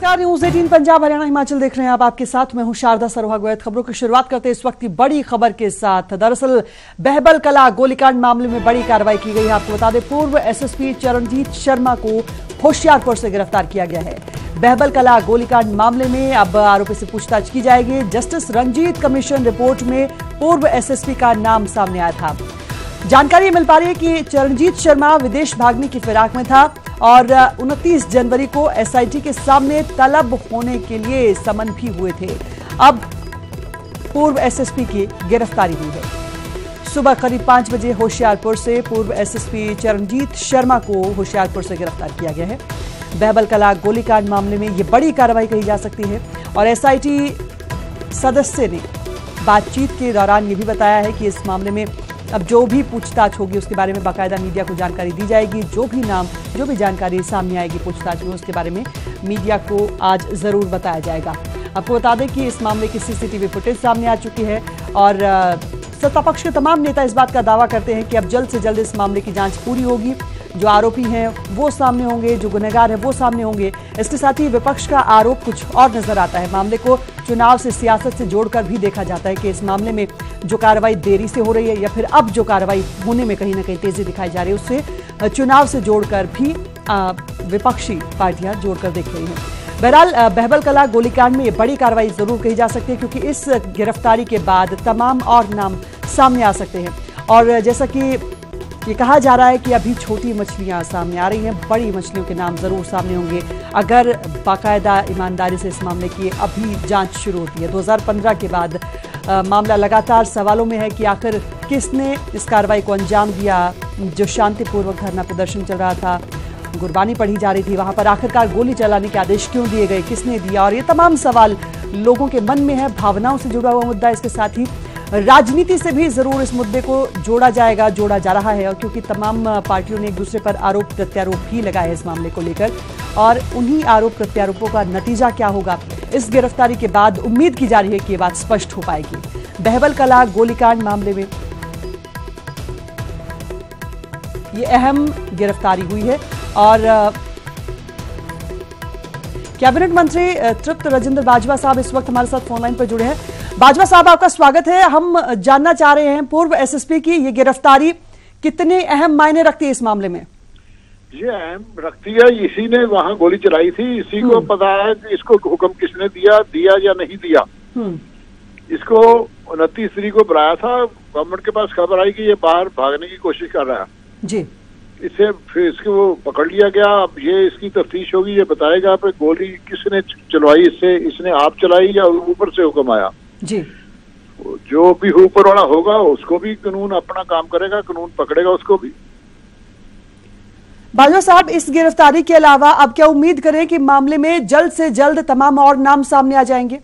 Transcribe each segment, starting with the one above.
नमस्कार, न्यूज 18 पंजाब हरियाणा हिमाचल देख रहे हैं आप। आपके साथ मैं हूं शारदा सरोहागवैत। खबरों की शुरुआत करते हैं इस वक्त की बड़ी खबर के साथ। दरअसल बहबल कला गोलीकांड मामले में बड़ी कार्रवाई की गई है। आपको बता दें, पूर्व एसएसपी चरणजीत शर्मा को होशियारपुर से गिरफ्तार किया गया है। बहबल कला गोलीकांड मामले में अब आरोपी से पूछताछ की जाएगी। जस्टिस रंजीत कमीशन रिपोर्ट में पूर्व एसएसपी का नाम सामने आया था। जानकारी मिल पा रही है कि चरणजीत शर्मा विदेश भागने की फिराक में था और 29 जनवरी को एसआईटी के सामने तलब होने के लिए समन भी हुए थे। अब पूर्व एसएसपी की गिरफ्तारी हुई है। सुबह करीब 5 बजे होशियारपुर से पूर्व एसएसपी चरणजीत शर्मा को होशियारपुर से गिरफ्तार किया गया है। बहबल कला गोलीकांड मामले में यह बड़ी कार्रवाई कही जा सकती है और एसआईटी सदस्य ने बातचीत के दौरान यह भी बताया है कि इस मामले में अब जो भी पूछताछ होगी उसके बारे में बाकायदा मीडिया को जानकारी दी जाएगी। जो भी नाम, जो भी जानकारी सामने आएगी पूछताछ में, उसके बारे में मीडिया को आज जरूर बताया जाएगा। आपको बता दें कि इस मामले की सीसीटीवी फुटेज सामने आ चुकी है और सत्ता पक्ष के तमाम नेता इस बात का दावा करते हैं कि अब जल्द से जल्द इस मामले की जांच पूरी होगी। जो आरोपी हैं वो सामने होंगे, जो गुनहगार हैं वो सामने होंगे। इसके साथ ही विपक्ष का आरोप कुछ और नजर आता है। मामले को चुनाव से, सियासत से जोड़कर भी देखा जाता है कि इस मामले में जो कार्रवाई देरी से हो रही है या फिर अब जो कार्रवाई होने में कहीं ना कहीं तेजी दिखाई जा रही है, उससे चुनाव से जोड़कर भी विपक्षी पार्टियां जोड़कर देख रही हैं। बहरहाल बहबल कला गोलीकांड में ये बड़ी कार्रवाई जरूर कही जा सकती है क्योंकि इस गिरफ्तारी के बाद तमाम और नाम सामने आ सकते हैं। और जैसा कि ये कहा जा रहा है कि अभी छोटी मछलियां सामने आ रही हैं, बड़ी मछलियों के नाम जरूर सामने होंगे अगर बाकायदा ईमानदारी से इस मामले की अभी जांच शुरू होती है। 2015 के बाद मामला लगातार सवालों में है कि आखिर किसने इस कार्रवाई को अंजाम दिया। जो शांतिपूर्वक धरना प्रदर्शन चल रहा था, गुरबानी पढ़ी जा रही थी, वहां पर आखिरकार गोली चलाने के आदेश क्यों दिए गए, किसने दिया, और ये तमाम सवाल लोगों के मन में है। भावनाओं से जुड़ा हुआ मुद्दा। इसके साथ ही राजनीति से भी जरूर इस मुद्दे को जोड़ा जाएगा, जोड़ा जा रहा है। और क्योंकि तमाम पार्टियों ने एक दूसरे पर आरोप प्रत्यारोप भी लगाए हैं इस मामले को लेकर, और उन्हीं आरोप प्रत्यारोपों का नतीजा क्या होगा, इस गिरफ्तारी के बाद उम्मीद की जा रही है कि ये बात स्पष्ट हो पाएगी। बहबल कला गोलीकांड मामले में ये अहम गिरफ्तारी हुई है और कैबिनेट मंत्री तृप्त राजेंद्र बाजवा साहब इस वक्त हमारे साथ फोन लाइन पर जुड़े हैं। बाजवा साहब, आपका स्वागत है। हम जानना चाह रहे हैं, पूर्व एसएसपी की ये गिरफ्तारी कितने अहम मायने रखती है इस मामले में? ये अहम रखती है। इसी ने वहां गोली चलाई थी, इसी को पता है कि इसको हुक्म किसने दिया या नहीं दिया। इसको 29 तारीख को बुलाया था। गवर्नमेंट के पास खबर आई कि ये बाहर भागने की कोशिश कर रहा है जी। इससे फिर इसको वो पकड़ लिया गया। अब ये इसकी तफ्तीश होगी, ये बताएगा पे गोली किसने चलवाई, इसने आप चलाई या ऊपर से हुक्म आया जी। जो भी ऊपर वाला होगा उसको भी कानून अपना काम करेगा, कानून पकड़ेगा उसको भी। बाजवा साहब, इस गिरफ्तारी के अलावा अब क्या उम्मीद करें कि मामले में जल्द से जल्द तमाम और नाम सामने आ जाएंगे?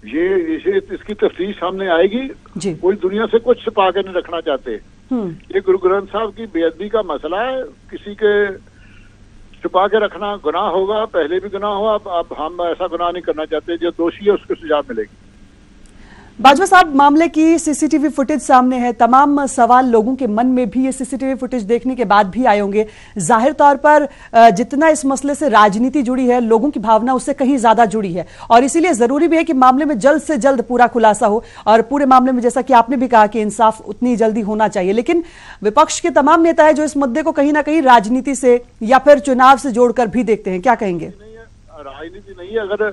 इसकी तफ्तीश सामने आएगी जी। कोई दुनिया से कुछ छिपा के नहीं रखना चाहते। ये गुरु ग्रंथ साहब की बेअदबी का मसला है, किसी के छुपा के रखना गुनाह होगा। पहले भी गुनाह हुआ, अब हम ऐसा गुनाह नहीं करना चाहते। जो दोषी है उसको सजा मिलेगी। बाजवा साहब, मामले की सीसीटीवी फुटेज सामने है। तमाम सवाल लोगों के मन में भी ये सीसीटीवी फुटेज देखने के बाद भी आए होंगे। जाहिर तौर पर जितना इस मसले से राजनीति जुड़ी है, लोगों की भावना उससे कहीं ज्यादा जुड़ी है और इसीलिए जरूरी भी है कि मामले में जल्द से जल्द पूरा खुलासा हो। और पूरे मामले में, जैसा कि आपने भी कहा, कि इंसाफ उतनी जल्दी होना चाहिए। लेकिन विपक्ष के तमाम नेता है जो इस मुद्दे को कहीं ना कहीं राजनीति से या फिर चुनाव से जोड़कर भी देखते हैं। क्या कहेंगे? राजनीति नहीं है। अगर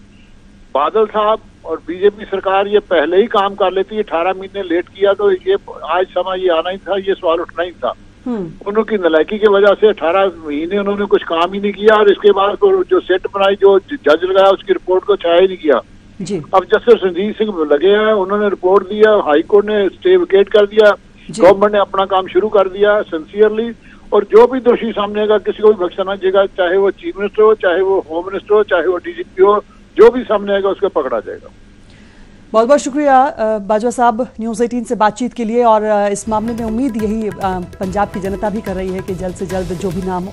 बादल साहब और बीजेपी सरकार ये पहले ही काम कर लेती है, 18 महीने लेट किया तो ये आज समय ये आना ही था, ये सवाल उठना ही था। उनकी नलायकी की वजह से 18 महीने उन्होंने कुछ काम ही नहीं किया और इसके बाद जो सेट बनाई, जो जज लगाया, उसकी रिपोर्ट को छाया ही नहीं किया जी। अब जस्टिस रंजीत सिंह लगे हैं, उन्होंने रिपोर्ट दिया, हाईकोर्ट ने स्टे वेकेट कर दिया, गवर्नमेंट ने अपना काम शुरू कर दिया सिंसियरली। और जो भी दोषी सामने आएगा किसी को भी बख्शा ना जाएगा, चाहे वो चीफ मिनिस्टर हो, चाहे वो होम मिनिस्टर हो, चाहे वो डीजीपी हो, जो भी सामने आएगा उसको पकड़ा जाएगा। बहुत बहुत शुक्रिया बाजवा साहब न्यूज़ 18 से बातचीत के लिए। और इस मामले में उम्मीद यही पंजाब की जनता भी कर रही है कि जल्द से जल्द जो भी नाम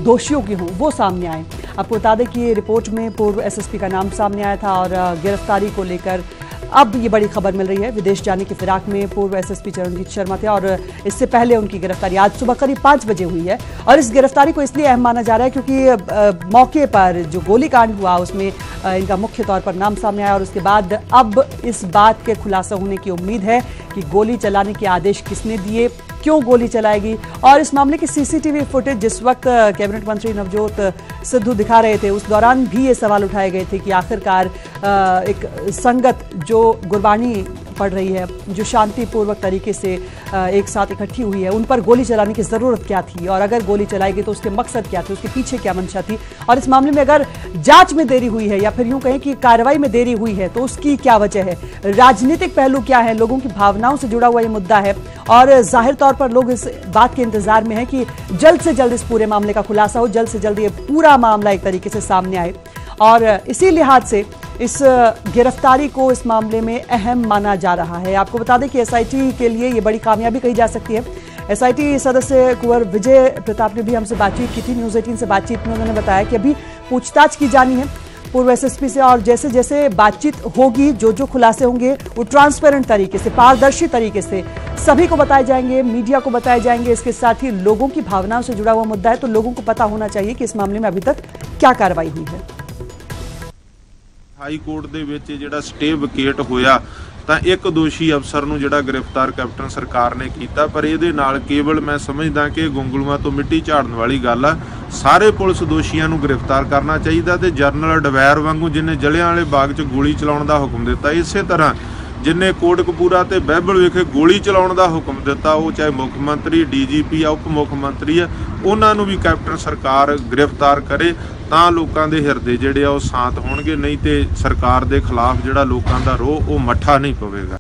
दोषियों के हों वो सामने आए। आपको बता दें कि ये रिपोर्ट में पूर्व एसएसपी का नाम सामने आया था और गिरफ्तारी को लेकर अब ये बड़ी खबर मिल रही है। विदेश जाने की फिराक में पूर्व एसएसपी चरणजीत शर्मा थे और इससे पहले उनकी गिरफ्तारी आज सुबह करीब 5 बजे हुई है। और इस गिरफ्तारी को इसलिए अहम माना जा रहा है क्योंकि मौके पर जो गोलीकांड हुआ उसमें इनका मुख्य तौर पर नाम सामने आया और उसके बाद अब इस बात के खुलासा होने की उम्मीद है कि गोली चलाने के आदेश किसने दिए, क्यों गोली चलाएगी। और इस मामले की सीसीटीवी फुटेज जिस वक्त कैबिनेट मंत्री नवजोत सिद्धू दिखा रहे थे उस दौरान भी ये सवाल उठाए गए थे कि आखिरकार एक संगत जो गुरबानी पड़ रही है, जो शांतिपूर्वक तरीके से एक साथ इकट्ठी हुई है, उन पर गोली चलाने की जरूरत क्या थी और अगर गोली चलाई गई तो उसके मकसद क्या थे, उसके पीछे क्या मंशा थी। और इस मामले में अगर जांच में देरी हुई है या फिर यूं कहें कि कार्रवाई में देरी हुई है तो उसकी क्या वजह है, राजनीतिक पहलू क्या है, लोगों की भावनाओं से जुड़ा हुआ ये मुद्दा है। और जाहिर तौर पर लोग इस बात के इंतजार में है कि जल्द से जल्द इस पूरे मामले का खुलासा हो, जल्द से जल्द ये पूरा मामला एक तरीके से सामने आए। और इसी लिहाज से इस गिरफ्तारी को इस मामले में अहम माना जा रहा है। आपको बता दें कि एसआईटी के लिए ये बड़ी कामयाबी कही जा सकती है। एसआईटी सदस्य कुंवर विजय प्रताप ने भी हमसे बातचीत की थी। न्यूज़ 18 से बातचीत में उन्होंने बताया कि अभी पूछताछ की जानी है पूर्व एसएसपी से और जैसे जैसे बातचीत होगी, जो खुलासे होंगे वो ट्रांसपेरेंट तरीके से, पारदर्शी तरीके से सभी को बताए जाएंगे, मीडिया को बताए जाएंगे। इसके साथ ही लोगों की भावनाओं से जुड़ा हुआ मुद्दा है तो लोगों को पता होना चाहिए कि इस मामले में अभी तक क्या कार्रवाई हुई है। हाई कोर्ट ਦੇ ਵਿੱਚ ਜਿਹੜਾ ਸਟੇ ਵਿਕੇਟ ਹੋਇਆ ਤਾਂ ਇੱਕ ਦੋਸ਼ੀ ਅਫਸਰ ਨੂੰ ਜਿਹੜਾ ਗ੍ਰਿਫਤਾਰ ਕੈਪਟਨ ਸਰਕਾਰ ਨੇ ਕੀਤਾ, ਪਰ ਇਹਦੇ ਨਾਲ ਕੇਵਲ ਮੈਂ ਸਮਝਦਾ ਕਿ ਗੁੰਗਲੂਆਂ ਤੋਂ ਮਿੱਟੀ ਝਾੜਨ ਵਾਲੀ ਗੱਲ ਆ। ਸਾਰੇ ਪੁਲਿਸ ਦੋਸ਼ੀਆਂ ਨੂੰ ਗ੍ਰਿਫਤਾਰ ਕਰਨਾ ਚਾਹੀਦਾ ਤੇ ਜਨਰਲ ਡਵੈਰ ਵਾਂਗੂ ਜਿਹਨੇ ਜਲਿਆਂਵਾਲੇ ਬਾਗ 'ਚ ਗੋਲੀ ਚਲਾਉਣ ਦਾ ਹੁਕਮ ਦਿੱਤਾ, ਇਸੇ ਤਰ੍ਹਾਂ ਜਿਨੇ ਕੋਟਕਪੂਰਾ ਤੇ ਬਹਿਬਲ ਵਿਖੇ ਗੋਲੀ ਚਲਾਉਣ ਦਾ ਹੁਕਮ ਦਿੱਤਾ, ਉਹ ਚਾਹੇ ਮੁੱਖ ਮੰਤਰੀ, ਡੀਜੀਪੀ ਆ, ਉਪ ਮੁੱਖ ਮੰਤਰੀ ਆ, ਉਹਨਾਂ ਨੂੰ ਵੀ ਕੈਪਟਨ ਸਰਕਾਰ ਗ੍ਰਿਫਤਾਰ ਕਰੇ ਤਾਂ ਲੋਕਾਂ ਦੇ ਹਿਰਦੇ ਜਿਹੜੇ ਆ ਉਹ ਸ਼ਾਂਤ ਹੋਣਗੇ, ਨਹੀਂ ਤੇ ਸਰਕਾਰ ਦੇ ਖਿਲਾਫ ਜਿਹੜਾ ਲੋਕਾਂ ਦਾ ਰੋਹ ਉਹ ਮੱਠਾ ਨਹੀਂ ਪਵੇਗਾ।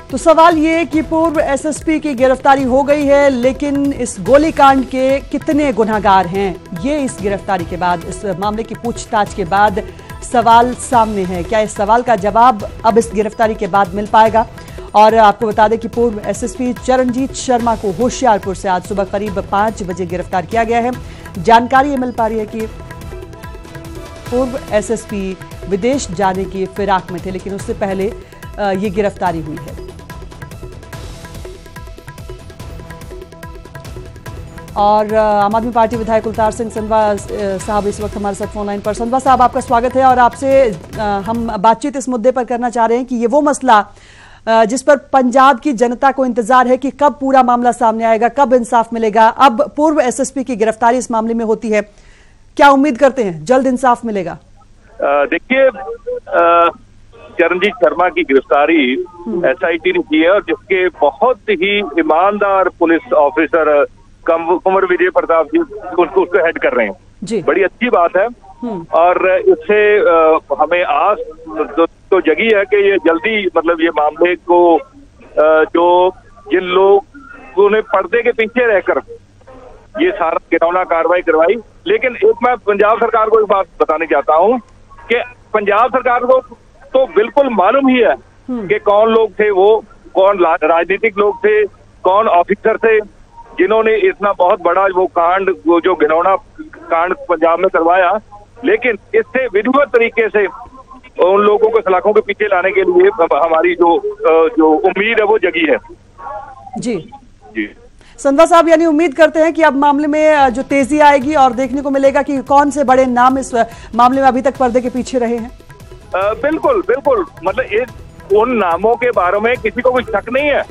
तो सवाल ये कि पूर्व एसएसपी की गिरफ्तारी हो गई है, लेकिन इस गोलीकांड के कितने गुनहगार हैं, ये इस गिरफ्तारी के बाद, इस मामले की पूछताछ के बाद सवाल सामने है। क्या इस सवाल का जवाब अब इस गिरफ्तारी के बाद मिल पाएगा? और आपको बता दें कि पूर्व एसएसपी चरणजीत शर्मा को होशियारपुर से आज सुबह करीब 5 बजे गिरफ्तार किया गया है। जानकारी ये मिल पा रही है कि पूर्व एसएसपी विदेश जाने की फिराक में थे, लेकिन उससे पहले ये गिरफ्तारी हुई है। और आम आदमी पार्टी विधायक कुलतार सिंह संधवा साहब इस वक्त हमारे साथ फोन लाइन पर। संधवा साहब, आपका स्वागत है और आपसे हम बातचीत इस मुद्दे पर करना चाह रहे हैं कि ये वो मसला जिस पर पंजाब की जनता को इंतजार है कि कब पूरा मामला सामने आएगा, कब इंसाफ मिलेगा। अब पूर्व एसएसपी की गिरफ्तारी इस मामले में होती है, क्या उम्मीद करते हैं जल्द इंसाफ मिलेगा? देखिए, चरणजीत शर्मा की गिरफ्तारी एसआईटी ने की है और जिसके बहुत ही ईमानदार पुलिस ऑफिसर कुंवर विजय प्रताप जी उसको हेड कर रहे हैं जी। बड़ी अच्छी बात है और इससे हमें आस तो जगी है कि ये जल्दी, मतलब ये मामले को जो जिन लोगों ने पर्दे के पीछे रहकर ये सारा घिनौना कार्रवाई करवाई। लेकिन एक मैं पंजाब सरकार को एक बात बताना चाहता हूँ कि पंजाब सरकार को तो बिल्कुल मालूम ही है कि कौन लोग थे, वो कौन राजनीतिक लोग थे, कौन ऑफिसर थे जिन्होंने इतना बहुत बड़ा वो कांड, वो जो घिनौना कांड पंजाब में करवाया। लेकिन इससे विधिवत तरीके से उन लोगों को सलाखों के पीछे लाने के लिए हमारी जो उम्मीद है वो जगी है जी। जी संधवा साहब, यानी उम्मीद करते हैं कि अब मामले में जो तेजी आएगी और देखने को मिलेगा कि कौन से बड़े नाम इस मामले में अभी तक पर्दे के पीछे रहे हैं। बिल्कुल बिल्कुल, मतलब उन नामों के बारे में किसी को कोई शक नहीं है।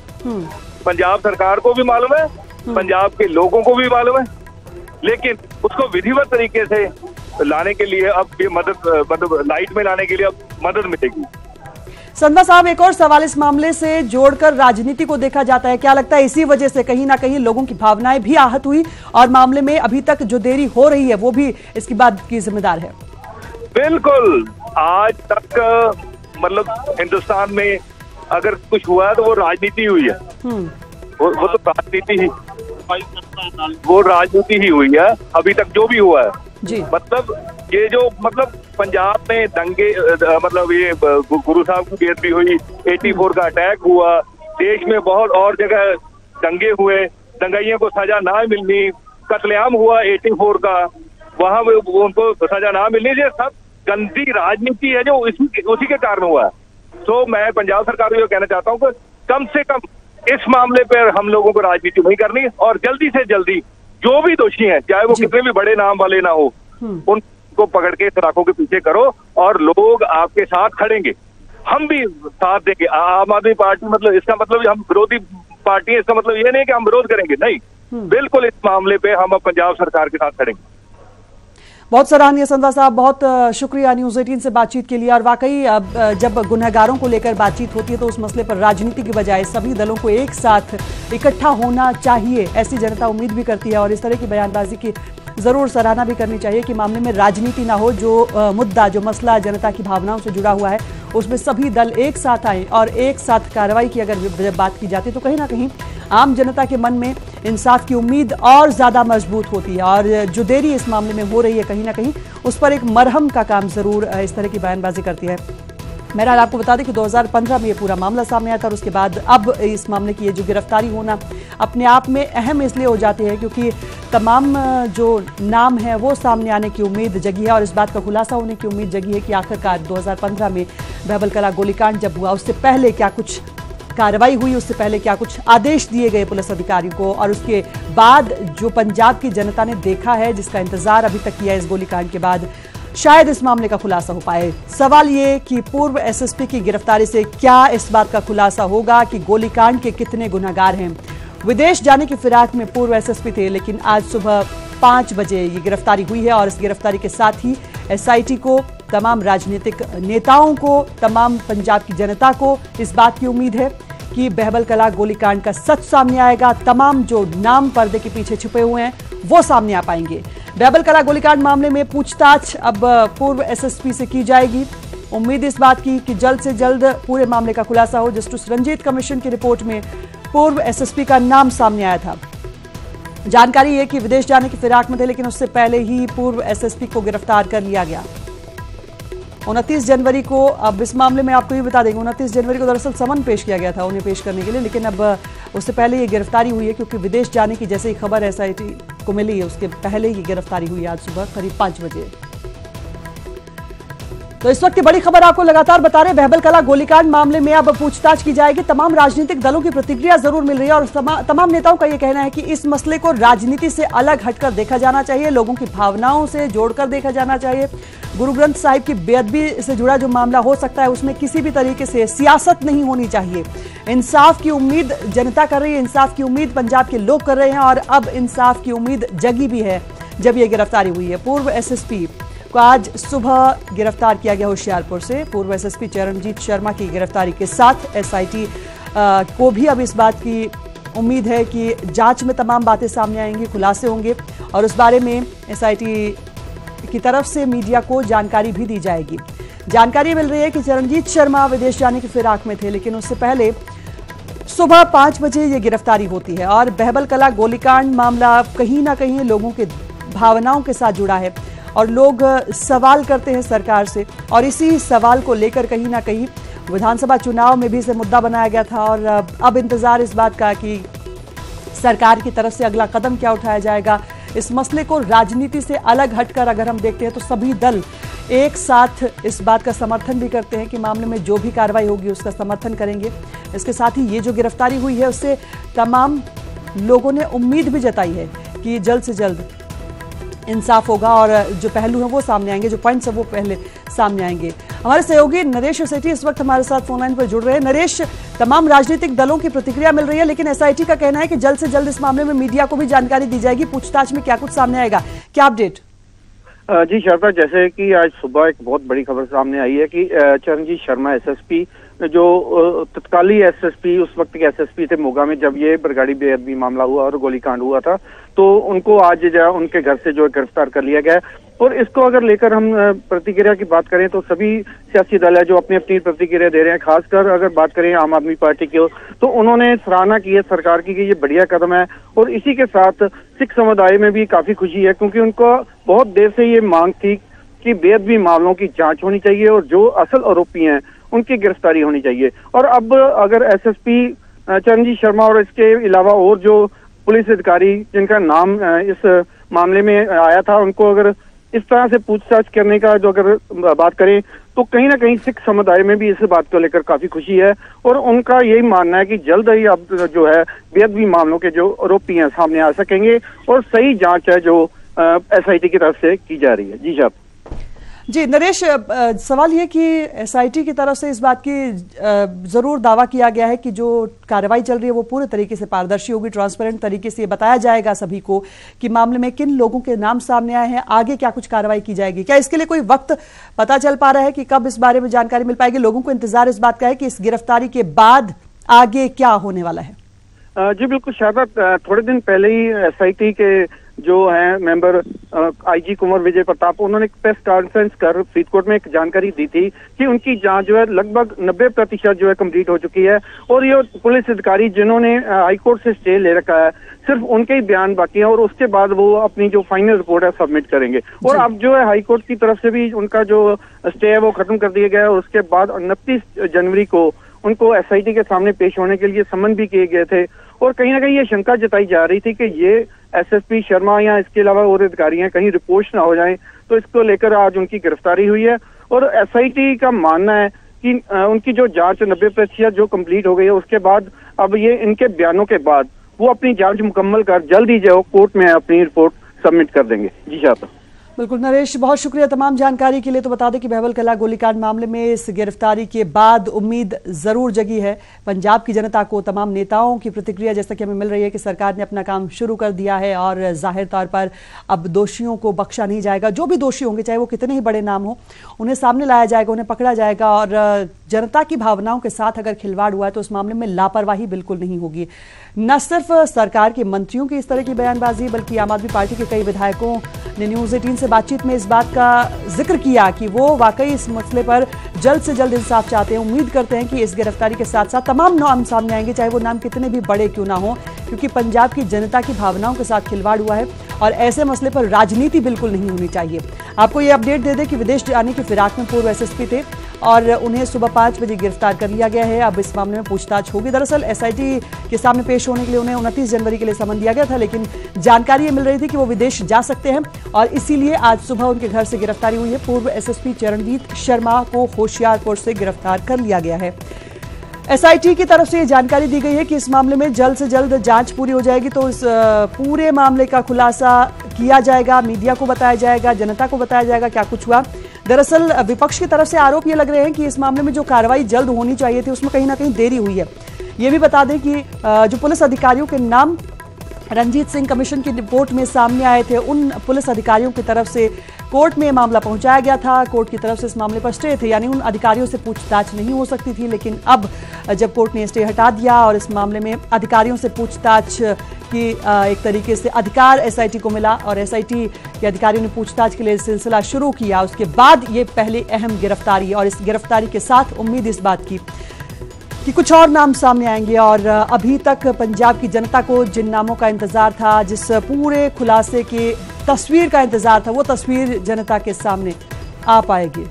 पंजाब सरकार को भी मालूम है, पंजाब के लोगों को भी मालूम है, लेकिन उसको विधिवत तरीके से लाने के लिए अब ये मदद, मतलब लाइट में लाने के लिए अब मदद मिलेगी। संधवा साहब, एक और सवाल इस मामले से जोड़कर राजनीति को देखा जाता है, क्या लगता है इसी वजह से कहीं ना कहीं लोगों की भावनाएं भी आहत हुई और मामले में अभी तक जो देरी हो रही है वो भी इसकी बात की जिम्मेदार है? बिल्कुल, आज तक मतलब हिंदुस्तान में अगर कुछ हुआ है तो वो राजनीति हुई है। वो तो राजनीति ही हुई है अभी तक जो भी हुआ है जी। मतलब ये जो, मतलब पंजाब में दंगे, मतलब ये गुरु साहब की डेथ भी हुई, 84 का अटैक हुआ, देश में बहुत और जगह दंगे हुए, दंगाइयों को सजा ना मिलनी, कत्लेआम हुआ 84 का, वहां उनको सजा ना मिलनी चाहिए। सब गंदी राजनीति है जो उसी के कारण हुआ है। तो मैं पंजाब सरकार को ये कहना चाहता हूँ कि कम से कम इस मामले पर हम लोगों को राजनीति नहीं करनी और जल्दी से जल्दी जो भी दोषी हैं, चाहे वो कितने भी बड़े नाम वाले ना हो, उनको पकड़ के सलाखों के पीछे करो और लोग आपके साथ खड़ेंगे, हम भी साथ देंगे। आम आदमी पार्टी मतलब इसका मतलब हम विरोधी पार्टी है, इसका मतलब ये नहीं कि हम विरोध करेंगे, नहीं, बिल्कुल इस मामले पे हम पंजाब सरकार के साथ खड़ेंगे। बहुत सराहनीय संध्या साहब, बहुत शुक्रिया न्यूज़ 18 से बातचीत के लिए। और वाकई अब जब गुनहगारों को लेकर बातचीत होती है तो उस मसले पर राजनीति की बजाय सभी दलों को एक साथ इकट्ठा होना चाहिए, ऐसी जनता उम्मीद भी करती है। और इस तरह की बयानबाजी की जरूर सराहना भी करनी चाहिए कि मामले में राजनीति ना हो, जो मुद्दा, जो मसला जनता की भावनाओं से जुड़ा हुआ है उसमें सभी दल एक साथ आए और एक साथ कार्रवाई की अगर बात की जाती है तो कहीं ना कहीं आम जनता के मन में इंसाफ की उम्मीद और ज्यादा मजबूत होती है। और जो देरी इस मामले में हो रही है कहीं ना कहीं उस पर एक मरहम का काम जरूर इस तरह की बयानबाजी करती है। मेरा आपको बता दें कि 2015 में ये पूरा मामला सामने आया था और उसके बाद अब इस मामले की ये जो गिरफ्तारी होना अपने आप में अहम इसलिए हो जाती है क्योंकि तमाम जो नाम है वो सामने आने की उम्मीद जगी है और इस बात का खुलासा होने की उम्मीद जगी है कि आखिरकार 2015 में बहबल कला गोलीकांड जब हुआ उससे पहले क्या कुछ कार्रवाई हुई, उससे पहले क्या कुछ आदेश दिए गए पुलिस अधिकारी को और उसके बाद जो पंजाब की जनता ने देखा है, जिसका इंतजार अभी तक किया इस गोलीकांड के बाद, शायद इस मामले का खुलासा हो पाए। सवाल ये कि पूर्व एसएसपी की गिरफ्तारी से क्या इस बात का खुलासा होगा कि गोलीकांड के कितने गुनहगार हैं। विदेश जाने की फिराक में पूर्व एसएसपी थे लेकिन आज सुबह 5 बजे ये गिरफ्तारी हुई है और इस गिरफ्तारी के साथ ही एसआईटी को, तमाम राजनीतिक नेताओं को, तमाम पंजाब की जनता को इस बात की उम्मीद है कि बहबल कला गोलीकांड का सच सामने आएगा। तमाम जो नाम पर्दे के पीछे छुपे हुए हैं वो सामने आ पाएंगे। बहबल कला गोलीकांड मामले में पूछताछ अब पूर्व एसएसपी से की जाएगी। उम्मीद इस बात की कि जल्द से जल्द पूरे मामले का खुलासा हो। जस्टिस रंजीत कमीशन की रिपोर्ट में पूर्व एसएसपी का नाम सामने आया था। जानकारी है कि विदेश जाने की फिराक में थे लेकिन उससे पहले ही पूर्व एसएसपी को गिरफ्तार कर लिया गया। 29 जनवरी को, अब इस मामले में आपको ये बता देंगे, 29 जनवरी को दरअसल समन पेश किया गया था उन्हें पेश करने के लिए, लेकिन अब उससे पहले ये गिरफ्तारी हुई है क्योंकि विदेश जाने की जैसे ही खबर एसआईटी को मिली है उसके पहले ही गिरफ्तारी हुई आज सुबह करीब 5 बजे। तो इस वक्त की बड़ी खबर आपको लगातार बता रहे, बहबल कला गोलीकांड मामले में अब पूछताछ की जाएगी। तमाम राजनीतिक दलों की प्रतिक्रिया जरूर मिल रही है और तमाम नेताओं का यह कहना है कि इस मसले को राजनीति से अलग हटकर देखा जाना चाहिए, लोगों की भावनाओं से जोड़कर देखा जाना चाहिए। गुरु ग्रंथ साहिब की बेअदबी से जुड़ा जो मामला हो सकता है उसमें किसी भी तरीके से सियासत नहीं होनी चाहिए। इंसाफ की उम्मीद जनता कर रही है, इंसाफ की उम्मीद पंजाब के लोग कर रहे हैं और अब इंसाफ की उम्मीद जगी भी है जब यह गिरफ्तारी हुई है। पूर्व एसएसपी को आज सुबह गिरफ्तार किया गया होशियारपुर से। पूर्व एसएसपी चरणजीत शर्मा की गिरफ्तारी के साथ एसआईटी को भी अब इस बात की उम्मीद है कि जांच में तमाम बातें सामने आएंगी, खुलासे होंगे और उस बारे में एसआईटी की तरफ से मीडिया को जानकारी भी दी जाएगी। जानकारी मिल रही है कि चरणजीत शर्मा विदेश जाने की फिराक में थे लेकिन उससे पहले सुबह 5 बजे ये गिरफ्तारी होती है और बहबल कला गोलीकांड मामला कहीं ना कहीं लोगों के भावनाओं के साथ जुड़ा है और लोग सवाल करते हैं सरकार से और इसी सवाल को लेकर कहीं ना कहीं विधानसभा चुनाव में भी इसे मुद्दा बनाया गया था और अब इंतजार इस बात का कि सरकार की तरफ से अगला कदम क्या उठाया जाएगा। इस मसले को राजनीति से अलग हटकर अगर हम देखते हैं तो सभी दल एक साथ इस बात का समर्थन भी करते हैं कि मामले में जो भी कार्रवाई होगी उसका समर्थन करेंगे। इसके साथ ही ये जो गिरफ्तारी हुई है उससे तमाम लोगों ने उम्मीद भी जताई है कि जल्द से जल्द इंसाफ होगा और जो पहलू हैं वो सामने आएंगे, जो पॉइंट्स हैं वो पहले सामने आएंगे। हमारे सहयोगी नरेश सेठी इस वक्त हमारे साथ फोनलाइन पर जुड़ रहे हैं। नरेश, तमाम राजनीतिक दलों की प्रतिक्रिया मिल रही है लेकिन एसआईटी का कहना है कि जल्द से जल्द इस मामले में मीडिया को भी जानकारी दी जाएगी, पूछताछ में क्या कुछ सामने आएगा, क्या अपडेट? जी शारदा, जैसे कि आज सुबह एक बहुत बड़ी खबर सामने आई है कि चरणजीत शर्मा एसएसपी जो तत्कालीन एसएसपी उस वक्त के एसएसपी थे मोगा में जब ये बरगाड़ी बेअदबी मामला हुआ और गोलीकांड हुआ था तो उनको आज जो उनके घर से जो गिरफ्तार कर लिया गया और इसको अगर लेकर हम प्रतिक्रिया की बात करें तो सभी सियासी दल है जो अपनी अपनी प्रतिक्रिया दे रहे हैं। खासकर अगर बात करें आम आदमी पार्टी की तो उन्होंने सराहना की है सरकार की कि ये बढ़िया कदम है और इसी के साथ सिख समुदाय में भी काफी खुशी है क्योंकि उनको बहुत देर से ये मांग थी कि बेअदबी मामलों की जांच होनी चाहिए और जो असल आरोपी हैं उनकी गिरफ्तारी होनी चाहिए। और अब अगर एसएसपी चरणजीत शर्मा और इसके अलावा और जो पुलिस अधिकारी जिनका नाम इस मामले में आया था उनको अगर इस तरह से पूछताछ करने का जो अगर बात करें तो कहीं ना कहीं सिख समुदाय में भी इस बात को लेकर काफी खुशी है और उनका यही मानना है कि जल्द ही अब जो है बेअदबी मामलों के जो आरोपी हैं सामने आ सकेंगे और सही जांच है जो SIT की तरफ से की जा रही है। जी साहब। जी नरेश, सवाल ये कि SIT की तरफ से इस बात की जरूर दावा किया गया है कि जो कार्रवाई चल रही है वो पूरे तरीके से पारदर्शी होगी, ट्रांसपेरेंट तरीके से बताया जाएगा सभी को कि मामले में किन लोगों के नाम सामने आए हैं, आगे क्या कुछ कार्रवाई की जाएगी। क्या इसके लिए कोई वक्त पता चल पा रहा है कि कब इस बारे में जानकारी मिल पाएगी? लोगों को इंतजार इस बात का है कि इस गिरफ्तारी के बाद आगे क्या होने वाला है? जी बिल्कुल शारदा, थोड़े दिन पहले ही SIT के जो है मेंबर IG कुंवर विजय प्रताप, उन्होंने एक प्रेस कॉन्फ्रेंस कर फरीदकोट में एक जानकारी दी थी कि उनकी जांच जो है लगभग 90% जो है कंप्लीट हो चुकी है और ये पुलिस अधिकारी जिन्होंने हाईकोर्ट से स्टे ले रखा है सिर्फ उनके ही बयान बाकी हैं और उसके बाद वो अपनी जो फाइनल रिपोर्ट है सबमिट करेंगे। और अब जो है हाईकोर्ट की तरफ से भी उनका जो स्टे है वो खत्म कर दिया गया है और उसके बाद 29 जनवरी को उनको SIT के सामने पेश होने के लिए समन भी किए गए थे और कहीं ना कहीं ये शंका जताई जा रही थी कि ये SSP शर्मा या इसके अलावा और अधिकारी हैं कहीं रिपोर्ट ना हो जाए, तो इसको लेकर आज उनकी गिरफ्तारी हुई है। और SIT का मानना है कि उनकी जो जांच 90% जो कंप्लीट हो गई है उसके बाद अब ये इनके बयानों के बाद वो अपनी जांच मुकम्मल कर जल्द ही जो कोर्ट में अपनी रिपोर्ट सबमिट कर देंगे। जी साहब। बिल्कुल नरेश, बहुत शुक्रिया तमाम जानकारी के लिए। तो बता दें कि बहबल कला गोलीकांड मामले में इस गिरफ्तारी के बाद उम्मीद जरूर जगी है पंजाब की जनता को। तमाम नेताओं की प्रतिक्रिया जैसा कि हमें मिल रही है कि सरकार ने अपना काम शुरू कर दिया है और जाहिर तौर पर अब दोषियों को बख्शा नहीं जाएगा। जो भी दोषी होंगे चाहे वो कितने ही बड़े नाम हो, उन्हें सामने लाया जाएगा, उन्हें पकड़ा जाएगा और जनता की भावनाओं के साथ अगर खिलवाड़ हुआ है तो उस मामले में लापरवाही बिल्कुल नहीं होगी। न सिर्फ सरकार के मंत्रियों की इस तरह की बयानबाजी बल्कि आम आदमी पार्टी के कई विधायकों ने न्यूज़ 18 से बातचीत में इस बात का जिक्र किया कि वो वाकई इस मसले पर जल्द से जल्द इंसाफ चाहते हैं। उम्मीद करते हैं कि इस गिरफ्तारी के साथ साथ तमाम नाम सामने आएंगे, चाहे वो नाम कितने भी बड़े क्यों ना हो, क्योंकि पंजाब की जनता की भावनाओं के साथ खिलवाड़ हुआ है और ऐसे मसले पर राजनीति बिल्कुल नहीं होनी चाहिए। आपको ये अपडेट दे दें कि विदेश जाने की फिराक में पूर्व SSP थे और उन्हें सुबह 5 बजे गिरफ्तार कर लिया गया है। अब इस मामले में पूछताछ होगी। दरअसल SIT के सामने पेश होने के लिए उन्हें 29 जनवरी के लिए समन दिया गया था, लेकिन जानकारी ये मिल रही थी कि वो विदेश जा सकते हैं और इसीलिए आज सुबह उनके घर से गिरफ्तारी हुई है। पूर्व SSP चरणजीत शर्मा को होशियारपुर से गिरफ्तार कर लिया गया है। SIT की तरफ से ये जानकारी दी गई है कि इस मामले में जल्द से जल्द जांच पूरी हो जाएगी तो इस पूरे मामले का खुलासा किया जाएगा, मीडिया को बताया जाएगा, जनता को बताया जाएगा क्या कुछ हुआ। दरअसल विपक्ष की तरफ से आरोप ये लग रहे हैं कि इस मामले में जो कार्रवाई जल्द होनी चाहिए थी उसमें कहीं ना कहीं देरी हुई है। ये भी बता दें कि जो पुलिस अधिकारियों के नाम रणजीत सिंह कमीशन की रिपोर्ट में सामने आए थे, उन पुलिस अधिकारियों की तरफ से कोर्ट में मामला पहुंचाया गया था। कोर्ट की तरफ से इस मामले पर स्टे थे, यानी उन अधिकारियों से पूछताछ नहीं हो सकती थी, लेकिन अब जब कोर्ट ने स्टे हटा दिया और इस मामले में अधिकारियों से पूछताछ की एक तरीके से अधिकार SIT को मिला और SIT के अधिकारियों ने पूछताछ के लिए सिलसिला शुरू किया, उसके बाद ये पहली अहम गिरफ्तारी और इस गिरफ्तारी के साथ उम्मीद इस बात की कि कुछ और नाम सामने आएंगे। और अभी तक पंजाब की जनता को जिन नामों का इंतजार था, जिस पूरे खुलासे की तस्वीर का इंतजार था, वो तस्वीर जनता के सामने आ पाएगी।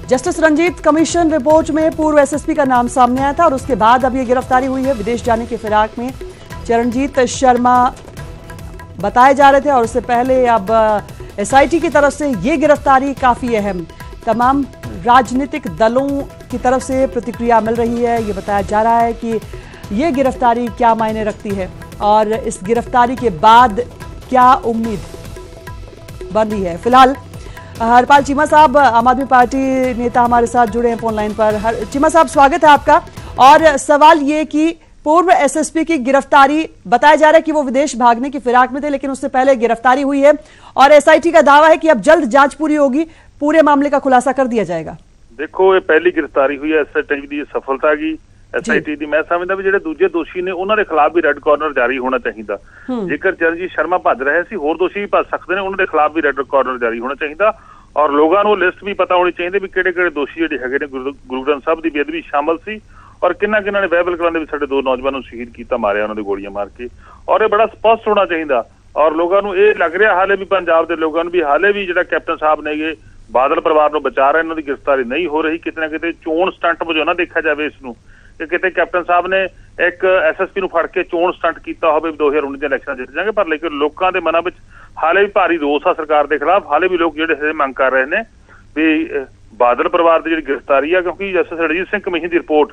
जस्टिस रंजीत कमीशन रिपोर्ट में पूर्व SSP का नाम सामने आया था और उसके बाद अब ये गिरफ्तारी हुई है। विदेश जाने की फिराक में चरणजीत शर्मा बताए जा रहे थे और उससे पहले अब SIT की तरफ से ये गिरफ्तारी काफी अहम, तमाम राजनीतिक दलों की तरफ से प्रतिक्रिया मिल रही है। ये बताया जा रहा है कि ये गिरफ्तारी क्या मायने रखती है और इस गिरफ्तारी के बाद क्या उम्मीद बन रही है। फिलहाल हरपाल चीमा साहब, आम आदमी पार्टी नेता हमारे साथ जुड़े हैं फोन लाइन पर। चीमा साहब, स्वागत है आपका। और सवाल ये कि पूर्व SSP की गिरफ्तारी, बताया जा रहा है कि वो विदेश भागने की फिराक में थे, लेकिन उससे पहले गिरफ्तारी हुई है और SIT का दावा है कि अब जल्द जांच पूरी होगी, पूरे मामले का खुलासा कर दिया जाएगा। देखो, ये पहली गिरफ्तारी हुई है SIT ਦੀ ਸਫਲਤਾ की SIT ਦੀ। मैं समझदा भी ਜਿਹੜੇ ਦੂਜੇ ਦੋਸ਼ੀ ਨੇ ਉਹਨਾਂ ਦੇ ਖਿਲਾਫ ਵੀ ਰੈੱਡ ਕਾਰਨਰ ਜਾਰੀ ਹੋਣਾ ਚਾਹੀਦਾ। ਜੇਕਰ ਚਰਨਜੀਤ ਸ਼ਰਮਾ ਭੱਜ ਰਹੇ ਸੀ, ਹੋਰ ਦੋਸ਼ੀ ਵੀ ਭੱਜ ਸਕਦੇ ਨੇ, ਉਹਨਾਂ ਦੇ ਖਿਲਾਫ ਵੀ ਰੈੱਡ ਕਾਰਨਰ ਜਾਰੀ ਹੋਣਾ ਚਾਹੀਦਾ ਔਰ ਲੋਕਾਂ ਨੂੰ ਲਿਸਟ ਵੀ ਪਤਾ ਹੋਣੀ ਚਾਹੀਦੀ ਵੀ ਕਿਹੜੇ-ਕਿਹੜੇ ਦੋਸ਼ੀ ਜਿਹੜੇ ਹੈਗੇ ਨੇ ਗੁਰੂ ਗ੍ਰੰਥ ਸਾਹਿਬ ਦੀ ਬੇਅਦਬੀ ਸ਼ਾਮਲ ਸੀ ਔਰ ਕਿੰਨਾ ਨੇ ਬਹਿਬਲ ਕਲਾਂ ਦੇ ਵਿੱਚ ਸਾਡੇ 2 ਨੌਜਵਾਨਾਂ ਨੂੰ ਸ਼ਹੀਦ ਕੀਤਾ, ਮਾਰਿਆ ਉਹਨਾਂ ਦੇ ਗੋਲੀਆਂ ਮਾਰ ਕੇ। ਔਰ ਇਹ ਬੜਾ ਸਪਸ਼ਟ ਹੋਣਾ ਚਾਹੀਦਾ ਔਰ ਲੋਕਾਂ ਨੂੰ ਇਹ ਲੱਗ ਰਿਹਾ ਹਾਲੇ ਵੀ ਪੰਜਾਬ ਦੇ ਲੋਕਾਂ ਨੂੰ ਵੀ ਹਾਲੇ ਵੀ ਜਿਹੜਾ ਕੈਪਟਨ ਸਾਹਿਬ ਨੇਗੇ ਬਾਦਲ ਪਰਿਵਾਰ ਨੂੰ ਬਚਾ ਰਹੇ, ਇਹਨਾਂ ਦੀ ਗ੍ਰਿਫਤਾਰੀ ਨਹੀਂ ਹੋ ਰਹੀ। ਕਿਤੇ ਨਾ ਕਿਤੇ ਚੋਣ ਸਟੰਟ ਵਜੋਂ ਨਾ ਦੇਖਿਆ ਜਾਵੇ ਇਸ ਨੂੰ, ਕਿ ਕਿਤੇ ਕੈਪਟਨ ਸਾਹਿਬ ਨੇ ਇੱਕ SSP ਨੂੰ ਫੜ ਕੇ ਚੋਣ ਸਟੰਟ ਕੀਤਾ ਹੋਵੇ 2019 ਦੇ ਇਲੈਕਸ਼ਨ ਜਿੱਤ ਜਾਣਗੇ, ਪਰ ਲੇਕਿਨ ਲੋਕਾਂ ਦੇ ਮਨਾਂ ਵਿੱਚ ਹਾਲੇ ਵੀ ਭਾਰੀ ਰੋਸ ਆ ਸਰਕਾਰ ਦੇ ਖਿਲਾਫ। ਹਾਲੇ ਵੀ ਲੋਕ ਜਿਹੜੇ ਮੰਗ ਕਰ ਰਹੇ ਨੇ ਵੀ ਬਾਦਲ ਪਰਿਵਾਰ ਦੀ ਜਿਹੜੀ ਗ੍ਰਿਫਤਾਰੀ ਆ, ਕਿਉਂਕਿ ਜਸਟਿਸ ਰਣਜੀਤ ਸਿੰਘ ਕਮਿਸ਼ਨ ਦੀ ਰਿਪੋਰਟ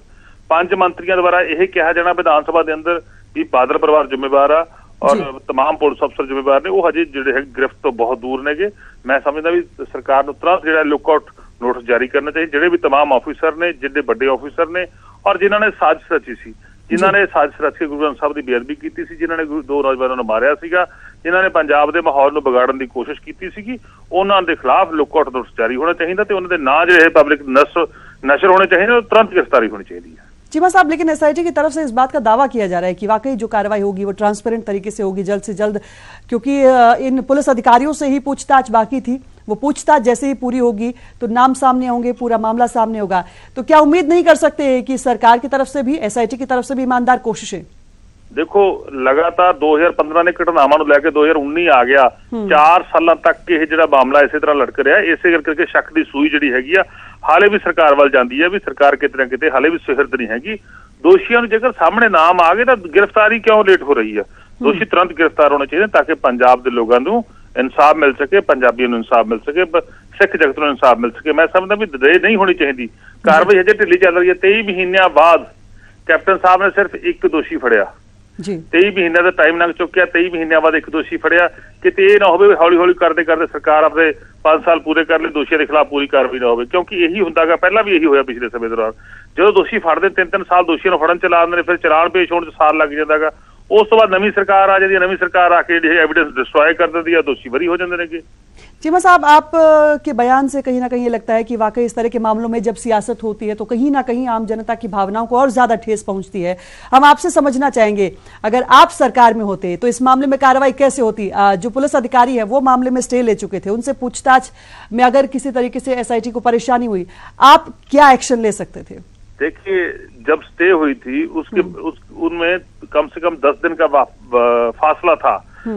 5 ਮੰਤਰੀਆਂ ਦੁਆਰਾ ਇਹ ਕਿਹਾ ਜਾਣਾ ਵਿਧਾਨ ਸਭਾ ਦੇ ਅੰਦਰ ਵੀ ਬਾਦਲ ਪਰਿਵਾਰ ਜ਼ਿੰਮੇਵਾਰ ਆ ਔਰ तमाम पुलिस अफसर जिम्मेवार ने, वो हजे जिहड़े गिरफ्त तो बहुत दूर ने। मैं समझदा भी सरकार नूं तुरंत जिहड़ा लुकआउट नोटिस जारी करना चाहिए, जिहड़े भी तमाम ऑफिसर ने, जिहड़े बड़े ऑफिसर ने और जिन्हां ने साजिश रची सी, जिन्हां ने साजिश रच के गुरु ग्रंथ साहब की बेअदबी की सी, जिन्हां ने 2 नौजवानों नूं मारिया सीगा, जिन्हां ने पंजाब के माहौल नूं बिगाड़न की कोशिश की सीगी, उन्हां दे खिलाफ लुकआउट नोटिस जारी होना चाहिए ते उन्हां दे नाम जिहड़े पब्लिक नशर होने चाहिए, तुरंत गिरफ्तारी होनी चाहिए। चीमा साहब, लेकिन SIT की तरफ से इस बात का दावा किया जा रहा है कि वाकई जो कार्रवाई होगी वो ट्रांसपेरेंट तरीके से होगी जल्द से जल्द, क्योंकि इन पुलिस अधिकारियों से ही पूछताछ बाकी थी। वो पूछताछ जैसे ही पूरी होगी तो नाम सामने होंगे, पूरा मामला सामने होगा। तो क्या उम्मीद नहीं कर सकते कि सरकार की तरफ से भी, SIT की तरफ से भी ईमानदार कोशिशें? देखो, लगातार 2015 ने घटनावां नूं लैके 2019 आ गया, 4 साल तक यह जिहड़ा मामला इसे तरह लटक रहा है। इसे करके शक की सूई जिहड़ी हैगी आ हाले भी सरकार वाल जाती है, भी सरकार किते ना किते हाले भी सुहिरद नहीं हैगी। दोषियों जेकर सामने नाम आ गए तो गिरफ्तारी क्यों लेट हो रही है? दोषी तुरंत गिरफ्तार होने चाहिए ताकि पंजाब के लोगों को इंसाफ मिल सके, पंजाबियों को इंसाफ मिल सके, सिख जगत को इंसाफ मिल सके। मैं समझदा भी देर नहीं होनी चाहिए। कार्रवाई अजे ढिली चल रही है। 23 महीनों बाद कैप्टन साहब ने सिर्फ एक दोषी फड़िया, 23 महीनों का टाइम लंघ चुकिया, 23 महीनों बाद एक दोषी फड़िया। किते ये ना हो हौली हौली करते करते सरकार अपने 5 साल पूरे कर ले, दोषियों के खिलाफ पूरी कार्रवाई ना हो, क्योंकि यही होंदा गा, पहला भी यही होया पिछले समय दौरान। जो दोषी फड़ते 3-3 साल दोषियों फड़न चला आते, फिर चलान पेश होने साल लग जाता गा। उस तो बाद नवी सरकार आ जाती है, नवी सरकार आके एविडेंस डिस्ट्रॉय कर देती है, दोषी बरी हो जाते हैं। चीमा साहब, आप के बयान से कहीं ना कहीं ये लगता है कि वाकई इस तरह के मामलों में जब सियासत होती है तो कहीं ना कहीं आम जनता की भावनाओं को और ज्यादा ठेस पहुंचती है। हम आपसे समझना चाहेंगे, अगर आप सरकार में होते तो इस मामले में कार्रवाई कैसे होती? जो पुलिस अधिकारी है वो मामले में स्टे ले चुके थे, उनसे पूछताछ में अगर किसी तरीके से SIT को परेशानी हुई, आप क्या एक्शन ले सकते थे? देखिए, जब स्टे हुई थी उनमें कम से कम 10 दिन का फासला था।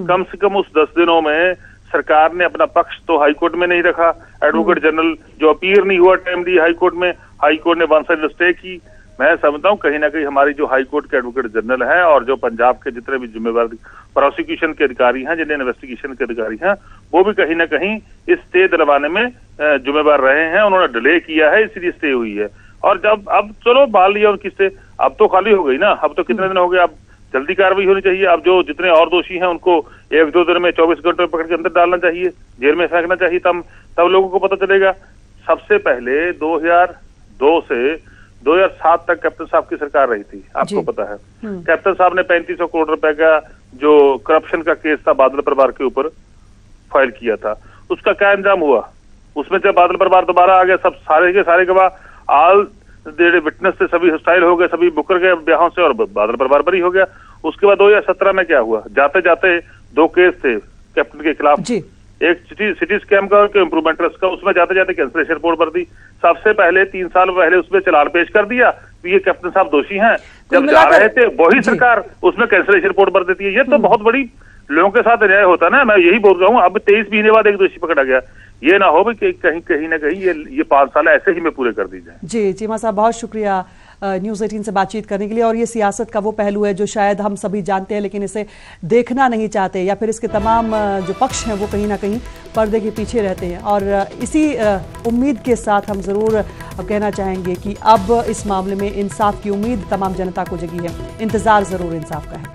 कम से कम उस 10 दिनों में सरकार ने अपना पक्ष तो हाईकोर्ट में नहीं रखा। एडवोकेट जनरल जो अपीयर नहीं हुआ टाइम दी हाईकोर्ट में, हाईकोर्ट ने वन साइड स्टे की। मैं समझता हूँ कहीं ना कहीं हमारी जो हाईकोर्ट के एडवोकेट जनरल हैं और जो पंजाब के जितने भी जिम्मेवार प्रोसिक्यूशन के अधिकारी हैं, जिन्हें इन्वेस्टिगेशन के अधिकारी हैं, वो भी कहीं ना कहीं इस स्टे दिलवाने में जिम्मेवार रहे हैं। उन्होंने डिले किया है, इसलिए स्टे हुई है। और जब अब चलो मान लिया उनकी स्टे, अब तो खाली हो गई ना, अब तो कितने दिन हो गए, अब जल्दी कार्रवाई होनी चाहिए। अब जो जितने और दोषी हैं उनको 1-2 दिन में 24 घंटे पकड़ के अंदर डालना चाहिए, जेल में फेंकना चाहिए, तब लोगों को पता चलेगा। सबसे पहले 2002 से 2007 तक कैप्टन साहब की सरकार रही थी, आपको पता है। कैप्टन साहब ने 3500 करोड़ रुपए का जो करप्शन का केस था बादल परिवार के ऊपर फाइल किया था, उसका क्या अंजाम हुआ? उसमें जब बादल परिवार दोबारा आ गया, सब सारे के सारे गवाह आल विटनेस से सभी हॉस्टाइल हो गए, सभी मुकर गए ब्याहों से और बादल परिवार बरी हो गया। उसके बाद 2017 में क्या हुआ? जाते जाते 2 केस थे कैप्टन के खिलाफ, एक सिटी स्कैम का और इम्प्रूवमेंट ट्रस्ट का, उसमें जाते जाते कैंसलेशन रिपोर्ट भर दी। सबसे पहले 3 साल पहले उसमें चलान पेश कर दिया कि ये कैप्टन साहब दोषी हैं। जब जा रहे थे वही सरकार उसमें कैंसलेशन रिपोर्ट भर देती है। ये तो बहुत बड़ी लोगों के साथ अन्याय होता ना। मैं यही बोल रहा हूँ, अब 23 महीने बाद एक दोषी पकड़ा गया। ये ना हो कि कहीं ना कहीं ये 5 साल ऐसे ही में पूरे कर दी जाए। जी चीमा साहब, बहुत शुक्रिया न्यूज़ 18 से बातचीत करने के लिए। और ये सियासत का वो पहलू है जो शायद हम सभी जानते हैं लेकिन इसे देखना नहीं चाहते, या फिर इसके तमाम जो पक्ष हैं वो कहीं ना कहीं पर्दे के पीछे रहते हैं। और इसी उम्मीद के साथ हम ज़रूर कहना चाहेंगे कि अब इस मामले में इंसाफ की उम्मीद तमाम जनता को जगी है। इंतज़ार ज़रूर इंसाफ का है।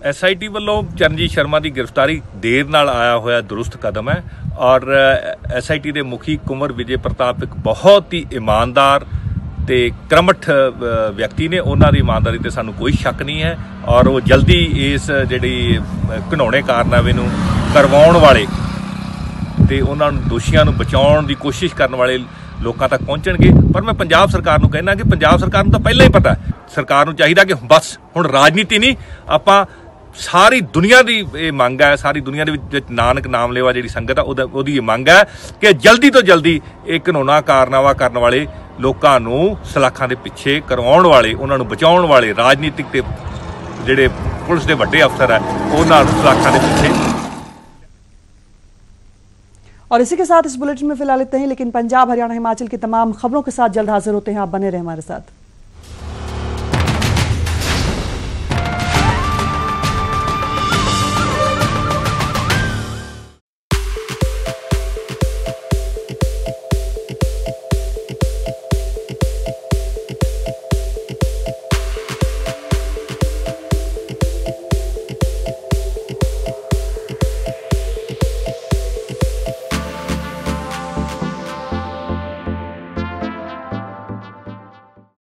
SIT ਵੱਲੋਂ ਚਰਨਜੀਤ ਸ਼ਰਮਾ ਦੀ ਗ੍ਰਿਫਤਾਰੀ ਦੇਰ ਨਾਲ ਆਇਆ ਹੋਇਆ ਦੁਰਸਤ ਕਦਮ ਹੈ। ਔਰ SIT ਦੇ ਮੁਖੀ ਕੁੰਵਰ ਵਿਜੇ ਪ੍ਰਤਾਪ ਇੱਕ ਬਹੁਤ ਹੀ ਇਮਾਨਦਾਰ ਤੇ ਕਰਮਠ ਵਿਅਕਤੀ ਨੇ। ਉਹਨਾਂ ਦੀ ਇਮਾਨਦਾਰੀ ਤੇ ਸਾਨੂੰ ਕੋਈ ਸ਼ੱਕ ਨਹੀਂ ਹੈ ਔਰ ਉਹ ਜਲਦੀ ਇਸ ਜਿਹੜੀ ਘਿਨਾਉਣੇ ਕਾਰਨਾਮੇ ਨੂੰ ਕਰਵਾਉਣ ਵਾਲੇ ਤੇ ਉਹਨਾਂ ਨੂੰ ਦੋਸ਼ੀਆਂ ਨੂੰ ਬਚਾਉਣ ਦੀ ਕੋਸ਼ਿਸ਼ ਕਰਨ ਵਾਲੇ ਲੋਕਾਂ ਤੱਕ ਪਹੁੰਚਣਗੇ। ਪਰ ਮੈਂ ਪੰਜਾਬ ਸਰਕਾਰ ਨੂੰ ਕਹਿਣਾ ਕਿ ਪੰਜਾਬ ਸਰਕਾਰ ਨੂੰ ਤਾਂ ਪਹਿਲਾਂ ਹੀ ਪਤਾ, ਸਰਕਾਰ ਨੂੰ ਚਾਹੀਦਾ ਕਿ ਬਸ ਹੁਣ ਰਾਜਨੀਤੀ ਨਹੀਂ, ਆਪਾਂ ਸਾਰੀ ਦੁਨੀਆ ਦੀ ਇਹ ਮੰਗ ਹੈ, ਸਾਰੀ ਦੁਨੀਆ ਦੇ ਵਿੱਚ ਨਾਨਕ ਨਾਮ ਲੈਵਾ ਜਿਹੜੀ ਸੰਗਤ ਆ ਉਹਦੀ ਇਹ ਮੰਗ ਹੈ ਕਿ ਜਲਦੀ ਤੋਂ ਜਲਦੀ ਇਹ ਘਿਨਾਉਣਾ ਕਾਰਨਾਮਾ ਕਰਨ ਵਾਲੇ ਲੋਕਾਂ ਨੂੰ ਸਲਾਖਾਂ ਦੇ ਪਿੱਛੇ ਕਰਵਾਉਣ ਵਾਲੇ, ਉਹਨਾਂ ਨੂੰ ਬਚਾਉਣ ਵਾਲੇ ਰਾਜਨੀਤਿਕ ਤੇ ਜਿਹੜੇ ਪੁਲਿਸ ਦੇ ਵੱਡੇ ਅਫਸਰ ਹੈ ਉਹਨਾਂ ਨੂੰ ਸਲਾਖਾਂ ਦੇ ਪਿੱਛੇ। और इसी के साथ इस बुलेटिन में फिलहाल इतना ही, लेकिन पंजाब, हरियाणा, हिमाचल की तमाम खबरों के साथ जल्द हाजिर होते हैं। आप बने रहे हमारे साथ।